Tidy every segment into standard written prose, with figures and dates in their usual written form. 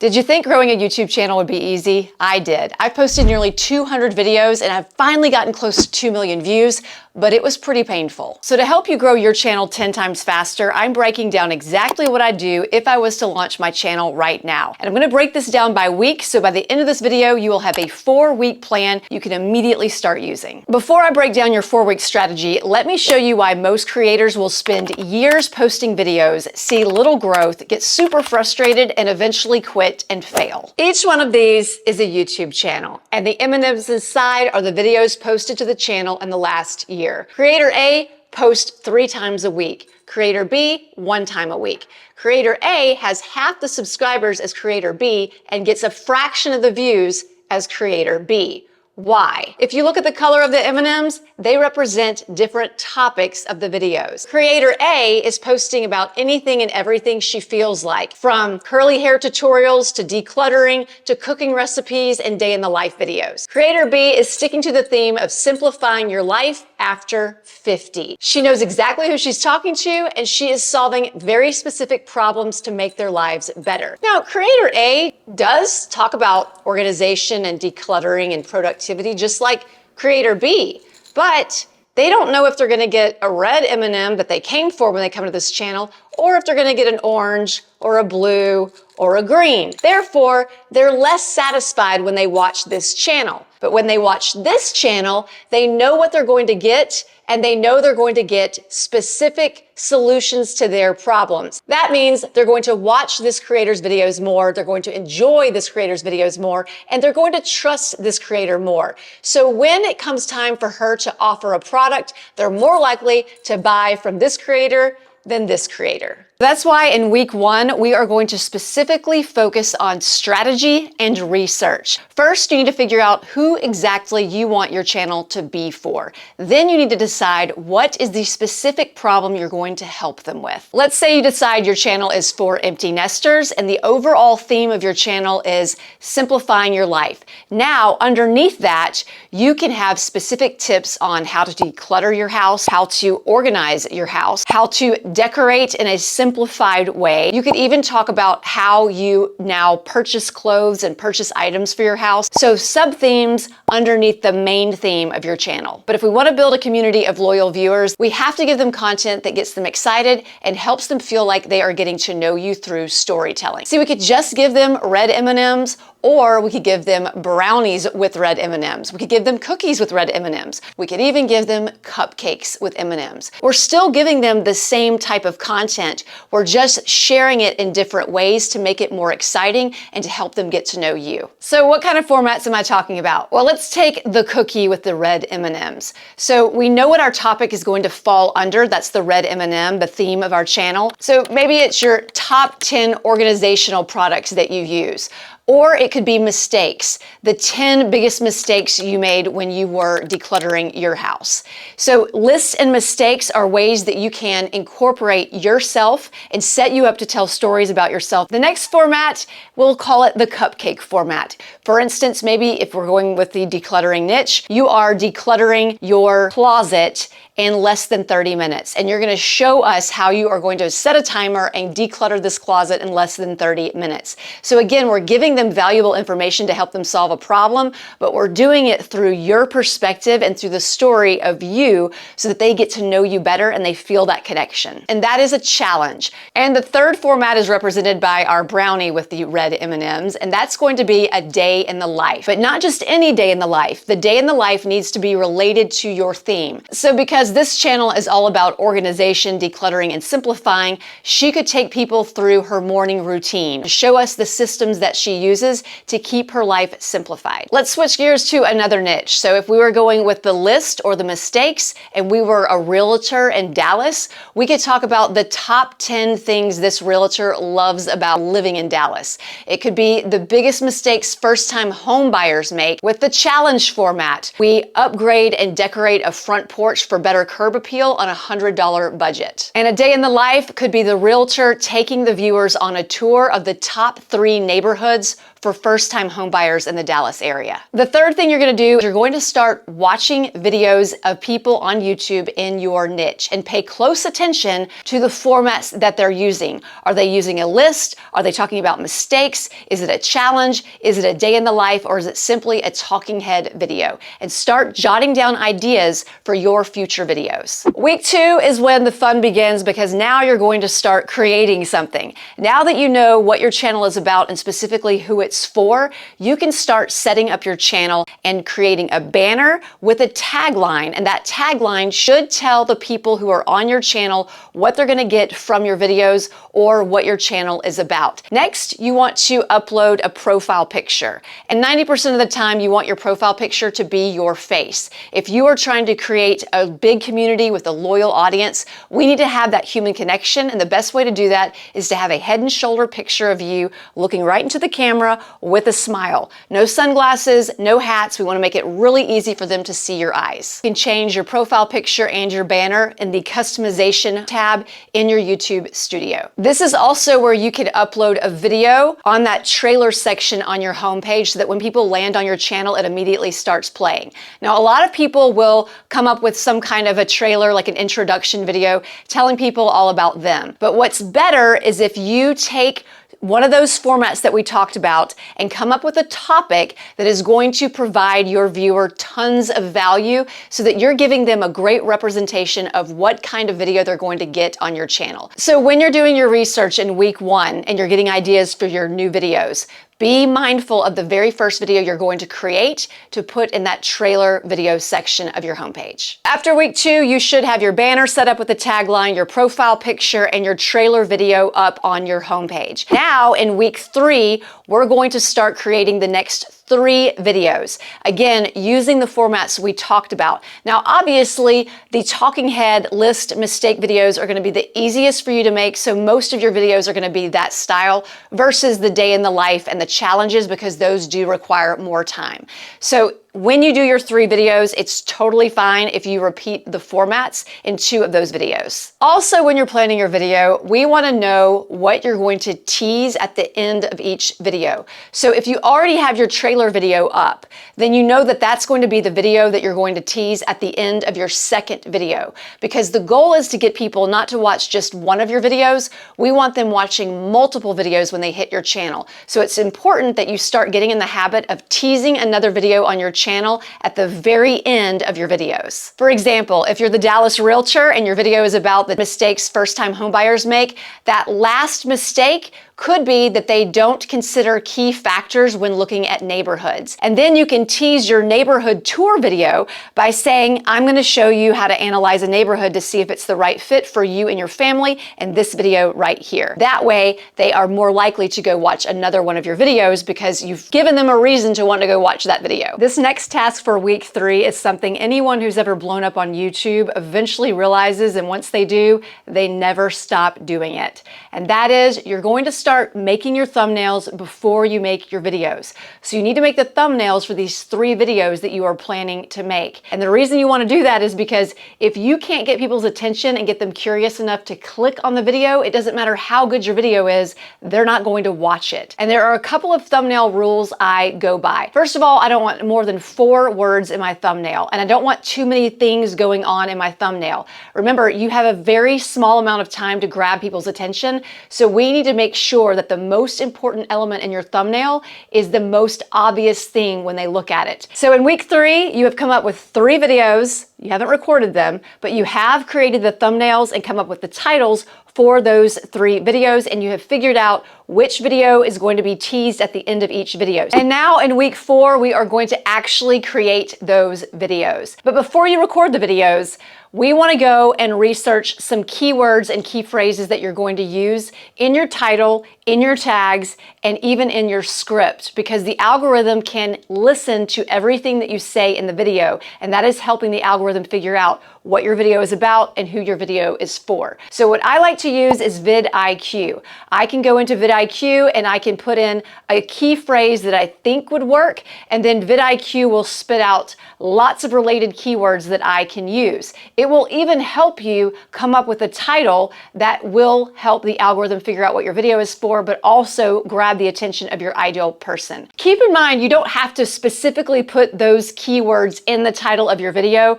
Did you think growing a YouTube channel would be easy? I did. I've posted nearly 200 videos and I've finally gotten close to 2 million views, but it was pretty painful. So to help you grow your channel 10 times faster, I'm breaking down exactly what I'd do if I was to launch my channel right now. And I'm gonna break this down by week, so by the end of this video, you will have a 4-week plan you can immediately start using. Before I break down your 4-week strategy, let me show you why most creators will spend years posting videos, see little growth, get super frustrated, and eventually quit and fail. Each one of these is a YouTube channel, and the M&Ms inside are the videos posted to the channel in the last year. Creator A posts 3 times a week. Creator B, 1 time a week. Creator A has half the subscribers as Creator B and gets a fraction of the views as Creator B. Why? If you look at the color of the M&Ms, they represent different topics of the videos. Creator A is posting about anything and everything she feels like, from curly hair tutorials to decluttering to cooking recipes and day in the life videos. Creator B is sticking to the theme of simplifying your life after 50. She knows exactly who she's talking to, and she is solving very specific problems to make their lives better. Now, Creator A does talk about organization and decluttering and productivity, just like Creator B, but they don't know if they're gonna get a red M&M that they came for when they come to this channel, or if they're gonna get an orange or a blue or a green. Therefore, they're less satisfied when they watch this channel. But when they watch this channel, they know what they're going to get, and they know they're going to get specific solutions to their problems. That means they're going to watch this creator's videos more, they're going to enjoy this creator's videos more, and they're going to trust this creator more. So when it comes time for her to offer a product, they're more likely to buy from this creator than this creator. That's why in week 1, we are going to specifically focus on strategy and research. First, you need to figure out who exactly you want your channel to be for. Then you need to decide what is the specific problem you're going to help them with. Let's say you decide your channel is for empty nesters and the overall theme of your channel is simplifying your life. Now, underneath that, you can have specific tips on how to declutter your house, how to organize your house, how to decorate in a simplified way. You could even talk about how you now purchase clothes and purchase items for your house. So sub-themes underneath the main theme of your channel. But if we want to build a community of loyal viewers, we have to give them content that gets them excited and helps them feel like they are getting to know you through storytelling. See, we could just give them red M&Ms, or we could give them brownies with red M&Ms. We could give them cookies with red M&Ms. We could even give them cupcakes with M&Ms. We're still giving them the same type of content. We're just sharing it in different ways to make it more exciting and to help them get to know you. So what kind of formats am I talking about? Well, let's take the cookie with the red M&Ms. So we know what our topic is going to fall under. That's the red M&M, the theme of our channel. So maybe it's your top 10 organizational products that you use. Or it could be mistakes, the 10 biggest mistakes you made when you were decluttering your house. So lists and mistakes are ways that you can incorporate yourself and set you up to tell stories about yourself. The next format, we'll call it the cupcake format. For instance, maybe if we're going with the decluttering niche, you are decluttering your closet in less than 30 minutes. And you're gonna show us how you are going to set a timer and declutter this closet in less than 30 minutes. So again, we're giving them valuable information to help them solve a problem, but we're doing it through your perspective and through the story of you so that they get to know you better and they feel that connection. And that is a challenge. And the third format is represented by our brownie with the red M&Ms, and that's going to be a day in the life. But not just any day in the life. The day in the life needs to be related to your theme. So because this channel is all about organization, decluttering, and simplifying, she could take people through her morning routine, show us the systems that she uses to keep her life simplified. Let's switch gears to another niche. So if we were going with the list or the mistakes and we were a realtor in Dallas, we could talk about the top 10 things this realtor loves about living in Dallas. It could be the biggest mistakes first-time home buyers make with the challenge format. We upgrade and decorate a front porch for better curb appeal on a $100 budget. And a day in the life could be the realtor taking the viewers on a tour of the top 3 neighborhoods videos for first-time homebuyers in the Dallas area. The third thing you're going to do is you're going to start watching videos of people on YouTube in your niche and pay close attention to the formats that they're using. Are they using a list? Are they talking about mistakes? Is it a challenge? Is it a day in the life? Or is it simply a talking head video? And start jotting down ideas for your future videos. Week 2 is when the fun begins, because now you're going to start creating something. Now that you know what your channel is about and specifically who it's for, you can start setting up your channel and creating a banner with a tagline. And that tagline should tell the people who are on your channel what they're going to get from your videos or what your channel is about. Next, you want to upload a profile picture. And 90% of the time, you want your profile picture to be your face. If you are trying to create a big community with a loyal audience, we need to have that human connection. And the best way to do that is to have a head and shoulder picture of you looking right into the camera with a smile. No sunglasses, no hats. We want to make it really easy for them to see your eyes. You can change your profile picture and your banner in the customization tab in your YouTube studio. This is also where you can upload a video on that trailer section on your homepage so that when people land on your channel, it immediately starts playing. Now, a lot of people will come up with some kind of a trailer, like an introduction video, telling people all about them. But what's better is if you take one of those formats that we talked about and come up with a topic that is going to provide your viewer tons of value so that you're giving them a great representation of what kind of video they're going to get on your channel. So when you're doing your research in week 1 and you're getting ideas for your new videos, be mindful of the very first video you're going to create to put in that trailer video section of your homepage. After week 2, you should have your banner set up with the tagline, your profile picture, and your trailer video up on your homepage. Now, in week 3, we're going to start creating the next 3 videos. Again, using the formats we talked about. Now, obviously, the talking head list mistake videos are going to be the easiest for you to make, so most of your videos are going to be that style versus the day in the life and the challenges, because those do require more time. So when you do your 3 videos, it's totally fine if you repeat the formats in 2 of those videos. Also, when you're planning your video, we want to know what you're going to tease at the end of each video. So if you already have your trailer video up, then you know that that's going to be the video that you're going to tease at the end of your second video. Because the goal is to get people not to watch just one of your videos. We want them watching multiple videos when they hit your channel. So it's important that you start getting in the habit of teasing another video on your channel at the very end of your videos. For example, if you're the Dallas realtor and your video is about the mistakes first-time homebuyers make, that last mistake could be that they don't consider key factors when looking at neighborhoods. And then you can tease your neighborhood tour video by saying, I'm going to show you how to analyze a neighborhood to see if it's the right fit for you and your family in this video right here. That way, they are more likely to go watch another one of your videos because you've given them a reason to want to go watch that video. This next task for week 3 is something anyone who's ever blown up on YouTube eventually realizes, and once they do, they never stop doing it. And that is, you're going to start making your thumbnails before you make your videos. So you need to make the thumbnails for these 3 videos that you are planning to make. And the reason you want to do that is because if you can't get people's attention and get them curious enough to click on the video, it doesn't matter how good your video is, they're not going to watch it. And there are a couple of thumbnail rules I go by. First of all, I don't want more than 4 words in my thumbnail, and I don't want too many things going on in my thumbnail. Remember, you have a very small amount of time to grab people's attention, so we need to make sure that the most important element in your thumbnail is the most obvious thing when they look at it. So in week 3, you have come up with 3 videos. You haven't recorded them, but you have created the thumbnails and come up with the titles for those 3 videos, and you have figured out which video is going to be teased at the end of each video. And now in week 4, we are going to actually create those videos. But before you record the videos, we want to go and research some keywords and key phrases that you're going to use in your title, in your tags, and even in your script, because the algorithm can listen to everything that you say in the video, and that is helping the algorithm figure out what your video is about and who your video is for. So what I like to use is vidIQ. I can go into vidIQ and I can put in a key phrase that I think would work, and then vidIQ will spit out lots of related keywords that I can use. It will even help you come up with a title that will help the algorithm figure out what your video is for, but also grab the attention of your ideal person. Keep in mind, you don't have to specifically put those keywords in the title of your video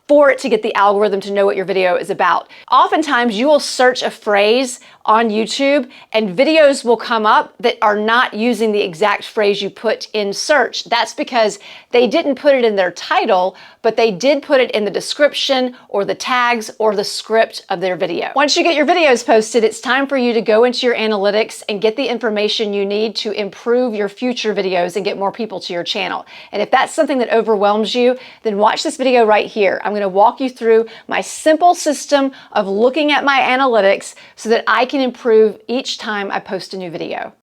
for it to get the algorithm to know what your video is about. Oftentimes, you will search a phrase on YouTube and videos will come up that are not using the exact phrase you put in search. That's because they didn't put it in their title, but they did put it in the description or the tags or the script of their video. Once you get your videos posted, it's time for you to go into your analytics and get the information you need to improve your future videos and get more people to your channel. And if that's something that overwhelms you, then watch this video right here. I'm going to walk you through my simple system of looking at my analytics so that I can improve each time I post a new video.